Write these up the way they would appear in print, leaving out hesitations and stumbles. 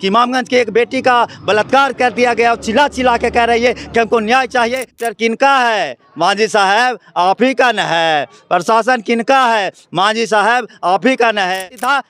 कि इमामगंज के एक बेटी का बलात्कार कर दिया गया और चिल्ला चिल्ला के कह रही है कि हमको न्याय चाहिए। सर किनका है? मांझी साहब आप ही का न है। प्रशासन किनका है? मांझी साहब आप ही का न है। था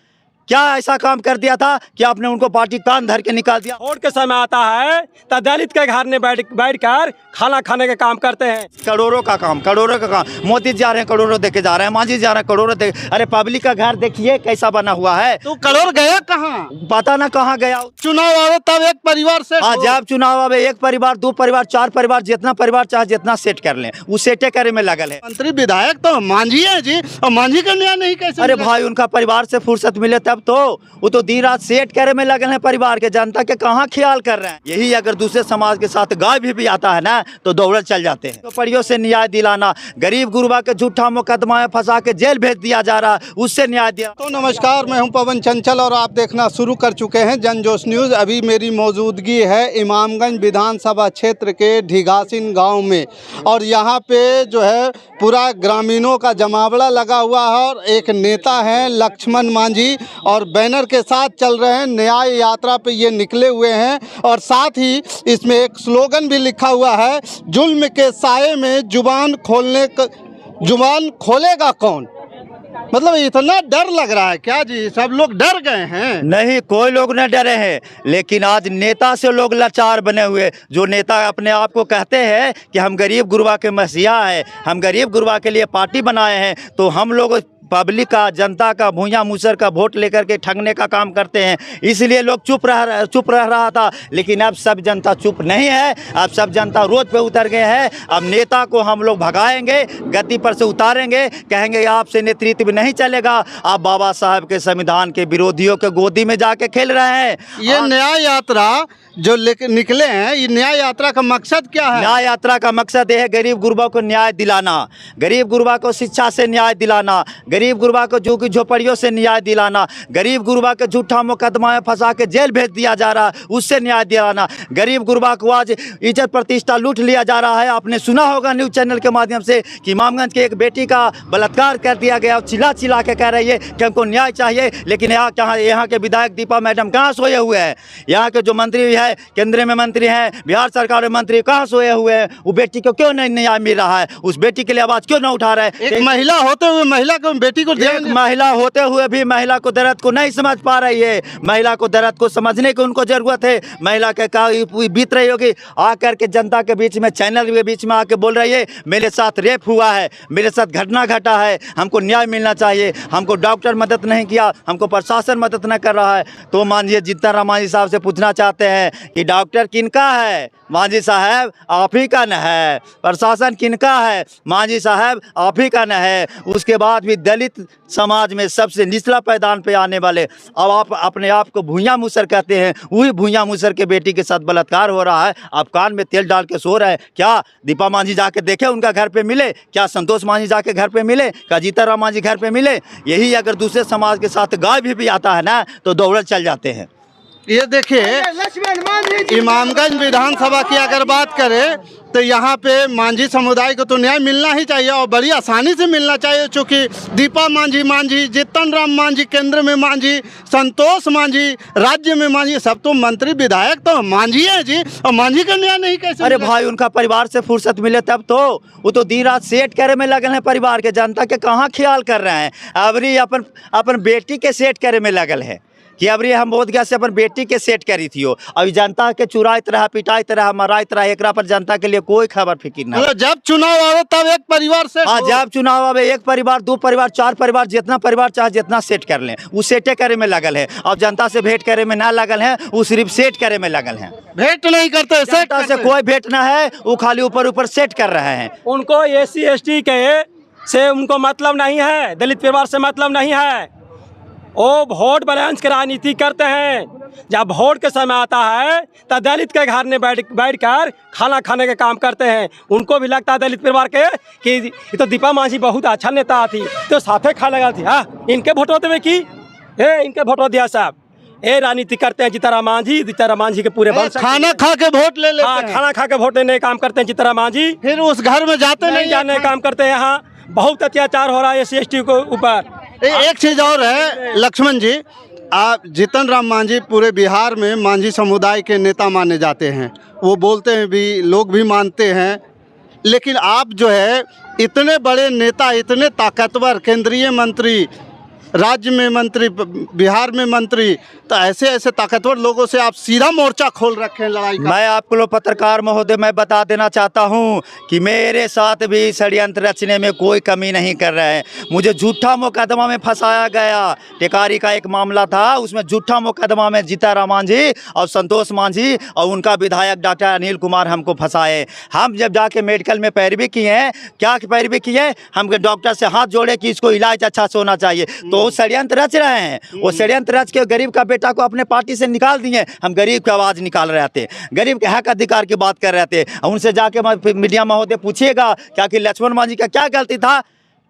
क्या ऐसा काम कर दिया था कि आपने उनको पार्टी कान धर के निकाल दिया? वोट के समय आता है तो दलित के घर में बैठ कर खाना खाने का काम करते हैं। करोड़ों का काम, करोड़ों का काम। मोदी जा रहे हैं करोड़ों देके जा रहे हैं, मांझी जा रहे हैं करोड़ों दे। अरे पब्लिक का घर देखिए कैसा बना हुआ है। तो करोड़ गया कहाँ? पता ना कहाँ गया। चुनाव आवे तब एक परिवार से जब चुनाव आवे एक परिवार, दो परिवार, चार परिवार, जितना परिवार चाहे जितना सेट कर लें, वो सेटे करे में लगल है। मंत्री विधायक तो मांझी है जी, और मांझी का न्याय नहीं कैसे? अरे भाई उनका परिवार से फुर्सत मिले तब तो। वो तो दिन रात सेट करे में लगल है, परिवार के जनता के कहाँ ख्याल कर रहे हैं। यही अगर दूसरे समाज के साथ गाय भी आता है ना तो दौड़त चल जाते हैं। तो परियों से न्याय दिलाना, गरीब गुरबा के झूठा मुकदमा में फंसा के जेल भेज दिया जा रहा, उससे न्याय दिया। तो नमस्कार, मैं हूं पवन चंचल और आप देखना शुरू कर चुके हैं जनजोश न्यूज़। अभी मेरी मौजूदगी है इमामगंज विधानसभा क्षेत्र के ढिगासिन गांव में, और यहां पे जो है पूरा ग्रामीणों का जमावड़ा लगा हुआ है और एक नेता है लक्ष्मण मांझी, और बैनर के साथ चल रहे हैं। न्याय यात्रा पे ये निकले हुए हैं, और साथ ही इसमें एक स्लोगन भी लिखा हुआ है, जुल्म के साये में जुबान खोलेगा कौन। मतलब इतना डर लग रहा है क्या जी? सब लोग डर गए हैं? नहीं, कोई लोग न डरे हैं, लेकिन आज नेता से लोग लाचार बने हुए। जो नेता अपने आप को कहते हैं कि हम गरीब गुरबा के मसीहा हैं, हम गरीब गुरबा के लिए पार्टी बनाए हैं, तो हम लोग पब्लिक का, जनता का, भूया मुसर का वोट लेकर के ठगने का काम करते हैं। इसलिए लोग चुप रह रहा था। लेकिन अब सब जनता चुप नहीं है, अब सब जनता रोड पे उतर गए हैं। अब नेता को हम लोग भगाएंगे, गद्दी पर से उतारेंगे, कहेंगे आपसे नेतृत्व नहीं चलेगा, आप बाबा साहब के संविधान के विरोधियों के गोदी में जाके खेल रहे हैं। ये न्याय यात्रा जो निकले हैं, ये न्याय यात्रा का मकसद क्या है? न्याय यात्रा का मकसद ये है गरीब गुरबा को न्याय दिलाना, गरीब गुरबा को शिक्षा से न्याय दिलाना, गरीब गुरबा को झुग्गी झोपड़ियों से न्याय दिलाना, गरीब गुरबा के झूठा मुकदमा में फंसा के जेल भेज दिया जा रहा उससे न्याय दिलाना। गरीब गुरबा को आज इज्जत प्रतिष्ठा लूट लिया जा रहा है। आपने सुना होगा न्यूज़ चैनल के माध्यम से कि इमामगंज के एक बेटी का बलात्कार कर दिया गया और चिल्ला चिल्ला के कह रही है कि हमको न्याय चाहिए। लेकिन यहाँ के विधायक दीपा मैडम कहाँ सोए हुए हैं? यहाँ के जो मंत्री है, केंद्र में मंत्री हैं, बिहार सरकार में मंत्री, कहाँ सोए हुए हैं? वो बेटी को क्यों नहीं न्याय मिल रहा है? उस बेटी के लिए आवाज़ क्यों नहीं उठा रहे? एक महिला होते हुए महिला को, बेटी को, एक महिला होते हुए भी महिला को दर्द को नहीं समझ पा रही है। महिला को दर्द को समझने की उनको जरूरत है। महिला के का बीत रही होगी, आकर के जनता के बीच में, चैनल के बीच में आके बोल रही है मेरे साथ रेप हुआ है, मेरे साथ घटना घटा है, हमको न्याय मिलना चाहिए, हमको डॉक्टर मदद नहीं किया, हमको प्रशासन मदद नहीं कर रहा है। तो माननीय जीतन राम मांझी साहब से पूछना चाहते हैं कि डॉक्टर किनका है? मांझी साहब आप ही का न है। प्रशासन किनका है? मांझी साहब आप ही का न है। उसके बाद भी दलित समाज में सबसे निचला पैदान पे आने वाले, अब आप अपने आप को भूया मुसर कहते हैं, वही भूया मुसर के बेटी के साथ बलात्कार हो रहा है। आप कान में तेल डाल के सो रहे हैं क्या? दीपा मांझी जाके देखे, उनका घर पे मिले क्या? संतोष मांझी जाके घर पे मिले क्या? जीतन राम मांझी घर पे मिले? यही अगर दूसरे समाज के साथ गाय भी आता है ना तो दौड़त चल जाते हैं। ये देखिए, इमामगंज विधानसभा की अगर बात करें तो यहाँ पे मांझी समुदाय को तो न्याय मिलना ही चाहिए, और बड़ी आसानी से मिलना चाहिए। चूँकि दीपा मांझी, जीतन राम मांझी केंद्र में मांझी, संतोष मांझी राज्य में मांझी, सब तो मंत्री विधायक तो मांझी है जी, और मांझी का न्याय नहीं कैसे? अरे भाई उनका परिवार से फुर्सत मिले तब तो। वो तो दिन रात सेट करे में लगल है, परिवार के, जनता के कहाँ ख्याल कर रहे हैं। अबरी अपन बेटी के सेट करे में लगल है कि अबरी हम बहुत गया से अपन बेटी के सेट करी थी। अभी जनता के चुराइत रहा, पिटाइत रहा, मराइत रहा, एकरा पर जनता के लिए कोई खबर फिक्र ना। जब चुनाव आवे तब एक परिवार से, हाँ जब चुनाव आवे एक परिवार, दो परिवार, चार परिवार, जितना परिवार चाहे जितना सेट कर लें, वो सेटे करे में लगल है। और जनता से भेंट करे में ना लगल है, वो सिर्फ सेट करे में लगल है। भेंट नहीं करते, जनता से कोई भेंट ना है, वो खाली ऊपर सेट कर रहे हैं। उनको SC ST के से उनको मतलब नहीं है, दलित परिवार से मतलब नहीं है। वो वोट बैलेंस की राजनीति करते हैं। जब वोट के समय आता है तो दलित के घर में बैठ कर खाना खाने का काम करते हैं। उनको भी लगता है दलित परिवार के कि ये तो दीपा मांझी बहुत अच्छा नेता थी, तो साथे खा लगा थी। हाँ, इनके वोटों देवे की इनके वोटों दिया साहब, ये राजनीति करते हैं। जीतन राम मांझी के पूरे खाना खा के वोट ले लेते हैं। खाना खा के वोट लेने का काम करते हैं जीतन राम मांझी। फिर उस घर में जाते नहीं जाने का काम करते हैं। यहाँ बहुत अत्याचार हो रहा है SC ST के ऊपर। एक चीज और है लक्ष्मण जी, आप जीतन राम मांझी पूरे बिहार में मांझी समुदाय के नेता माने जाते हैं, वो बोलते हैं भी, लोग भी मानते हैं। लेकिन आप जो है इतने बड़े नेता, इतने ताकतवर, केंद्रीय मंत्री, राज्य में मंत्री, बिहार में मंत्री, तो ऐसे ताकतवर लोगों से आप सीधा मोर्चा खोल रखे हैं लड़ाई का। मैं आपको लोग पत्रकार महोदय मैं बता देना चाहता हूं कि मेरे साथ भी षड्यंत्र रचने में कोई कमी नहीं कर रहे हैं। मुझे झूठा मुकदमा में फंसाया गया। टेकारी का एक मामला था, उसमें झूठा मुकदमा में जीतन मांझी और संतोष मांझी और उनका विधायक डॉक्टर अनिल कुमार हमको फंसाए। हम जब जाके मेडिकल में पैरवी किए हैं, क्या पैरवी किए, हम डॉक्टर से हाथ जोड़े कि इसको इलाज अच्छा से होना चाहिए, तो वो षड्यंत्र रच रहे हैं। वो षड्यंत्र रच के गरीब का बेटा को अपने पार्टी से निकाल दिए। हम गरीब की आवाज़ निकाल रहे थे, गरीब के हक अधिकार की बात कर रहे थे। उनसे जाके मीडिया महोदय पूछिएगा क्या कि लक्ष्मण मांझी का क्या गलती था,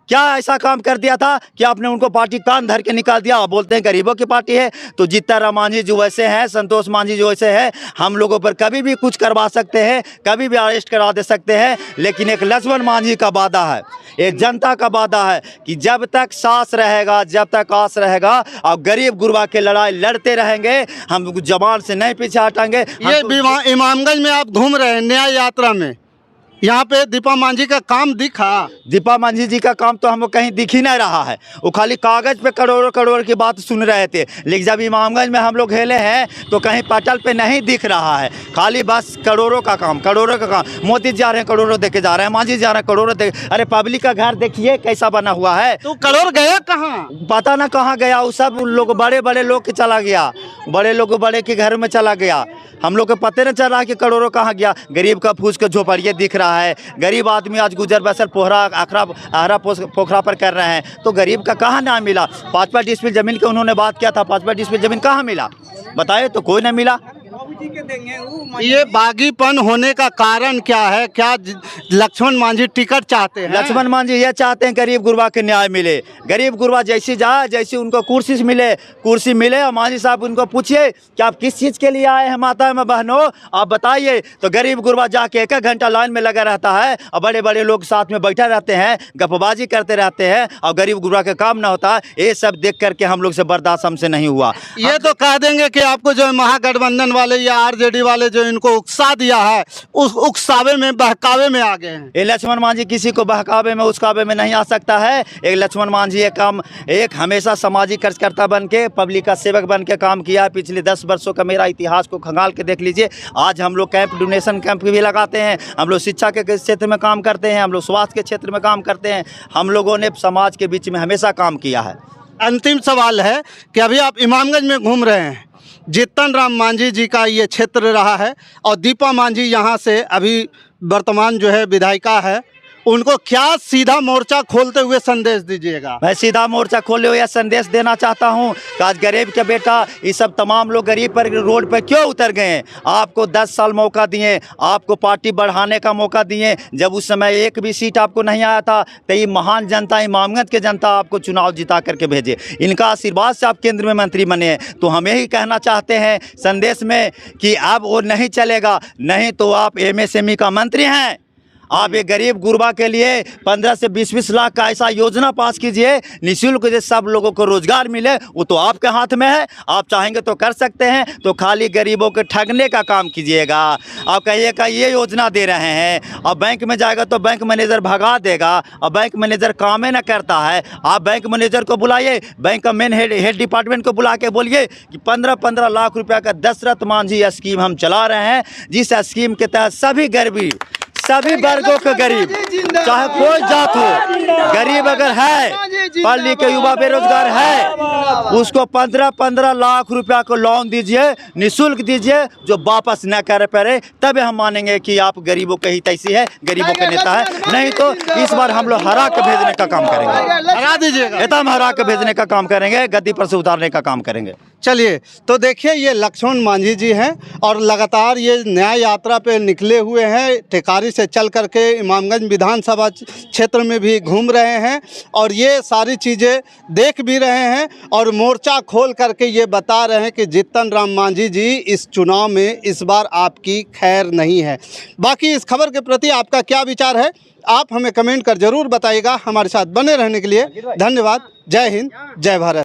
क्या ऐसा काम कर दिया था कि आपने उनको पार्टी कान धर के निकाल दिया। आप बोलते हैं गरीबों की पार्टी है। तो जीतन राम मांझी जो वैसे हैं, संतोष मांझी जो वैसे है, हम लोगों पर कभी भी कुछ करवा सकते हैं, कभी भी अरेस्ट करा दे सकते हैं। लेकिन एक लक्ष्मण मांझी का वादा है, एक जनता का वादा है कि जब तक सांस रहेगा, जब तक आस रहेगा और गरीब गुरबा के लड़ाई लड़ते रहेंगे, हम जबान से नहीं पीछे हटेंगे। ये इमामगंज में आप घूम रहे हैं न्याय यात्रा में, यहाँ पे दीपा मांझी का काम दिखा? दीपा मांझी जी का काम तो हमको कहीं दिख ही नहीं रहा है। वो खाली कागज़ पे करोड़ों करोड़ की बात सुन रहे थे, लेकिन जब इमामगंज में हम लोग हेले हैं तो कहीं पटल पे नहीं दिख रहा है। खाली बस करोड़ों का काम, करोड़ों का काम। मोदी जा रहे हैं करोड़ों देके जा रहे हैं, मांझी जा रहे हैं करोड़ों देके। अरे पब्लिक का घर देखिए कैसा बना हुआ है। तो करोड़ गया कहाँ? पता ना कहाँ गया। वो सब लोग बड़े बड़े लोग के चला गया, बड़े लोग बड़े के घर में चला गया। हम लोग को पता नहीं चला कि करोड़ों कहाँ गया। गरीब का फूस के झोपड़िए दिख रहा है। गरीब आदमी आज गुजर बसर पोखरा आखरा पोखरा पर कर रहे हैं, तो गरीब का कहाँ ना मिला। 5-5 डिस्मिल जमीन के उन्होंने बात किया था, 5-5 डिस्मिल जमीन कहाँ मिला बताए, तो कोई नहीं मिला। ये बागीपन होने का कारण क्या है? क्या लक्ष्मण मांझी टिकट चाहते हैं? लक्ष्मण मांझी ये चाहते हैं गरीब गुरबा के न्याय मिले। गरीब गुरबा जैसी जाए, जैसी उनको कुर्सी मिले। और मांझी साहब उनको पूछिए कि आप किस चीज़ के लिए आए हैं माता में बहनों, आप बताइए। तो गरीब गुरबा जाके 1-1 घंटा लाइन में लगा रहता है और बड़े बड़े लोग साथ में बैठे रहते हैं, गपबाजी करते रहते हैं और गरीब गुरबा का काम ना होता। ये सब देख करके हम लोग से बर्दाश्त हमसे नहीं हुआ। ये तो कह देंगे कि आपको जो महागठबंधन वाले या आरजेडी वाले जो इनको उकसा दिया है, उस उकसावे में, बहकावे में आ गए हैं। ये लक्ष्मण मांझी किसी को बहकावे में, उकसावे में नहीं आ सकता है। एक लक्ष्मण मांझी एक हमेशा सामाजिक कार्यकर्ता बन के, पब्लिक का सेवक बन के काम किया है। पिछले 10 वर्षों का मेरा इतिहास को खंगाल के देख लीजिए। आज हम लोग कैंप, डोनेशन कैंप भी लगाते हैं, हम लोग शिक्षा के क्षेत्र में काम करते हैं, हम लोग स्वास्थ्य के क्षेत्र में काम करते हैं। हम लोगों ने समाज के बीच में हमेशा काम किया है। अंतिम सवाल है कि अभी आप इमामगंज में घूम रहे हैं, जीतन राम मांझी जी का ये क्षेत्र रहा है और दीपा मांझी यहाँ से अभी वर्तमान जो है विधायिका है, उनको क्या सीधा मोर्चा खोलते हुए संदेश दीजिएगा? मैं सीधा मोर्चा खोले हुए संदेश देना चाहता हूं कि आज गरीब के बेटा, ये सब तमाम लोग गरीब पर रोड पर क्यों उतर गए हैं। आपको 10 साल मौका दिए, आपको पार्टी बढ़ाने का मौका दिए। जब उस समय एक भी सीट आपको नहीं आया था, तो ये महान जनता, इमामगंज के जनता आपको चुनाव जिता करके भेजे। इनका आशीर्वाद से आप केंद्र में मंत्री बने हैं। तो हम यही कहना चाहते हैं संदेश में कि अब वो नहीं चलेगा, नहीं तो आप MSME का मंत्री हैं। आप ये गरीब गुरबा के लिए 15 से 20-20 लाख का ऐसा योजना पास कीजिए, निःशुल्क जो सब लोगों को रोजगार मिले। वो तो आपके हाथ में है, आप चाहेंगे तो कर सकते हैं। तो खाली गरीबों के ठगने का काम कीजिएगा। आप कहिएगा ये योजना दे रहे हैं और बैंक में जाएगा तो बैंक मैनेजर भगा देगा और बैंक मैनेजर काम ही ना करता है। आप बैंक मैनेजर को बुलाइए, बैंक का मेन हेड डिपार्टमेंट को बुला के बोलिए कि 15-15 लाख रुपया का दशरथ मांझी स्कीम हम चला रहे हैं, जिस स्कीम के तहत सभी वर्गों के गरीब, चाहे कोई जात हो, गरीब अगर है, पढ़ लिख के युवा बेरोजगार है, उसको 15-15 लाख रुपया को लोन दीजिए, निःशुल्क दीजिए, जो वापस न कर पाए, तब हम मानेंगे कि आप गरीबों के हित ऐसी है, गरीबों के नेता है। नहीं तो इस बार हम लोग हरा के भेजने का काम करेंगे। हरा दीजिएगा? एकदम हरा के भेजने का काम करेंगे, गद्दी पर से उतारने का काम करेंगे। चलिए, तो देखिए ये लक्ष्मण मांझी जी हैं और लगातार ये न्याय यात्रा पे निकले हुए हैं। टेकारी से चल करके इमामगंज विधानसभा क्षेत्र में भी घूम रहे हैं और ये सारी चीज़ें देख भी रहे हैं और मोर्चा खोल करके ये बता रहे हैं कि जीतन राम मांझी जी इस चुनाव में इस बार आपकी खैर नहीं है। बाकी इस खबर के प्रति आपका क्या विचार है, आप हमें कमेंट कर जरूर बताइएगा। हमारे साथ बने रहने के लिए धन्यवाद। जय हिंद, जय भारत।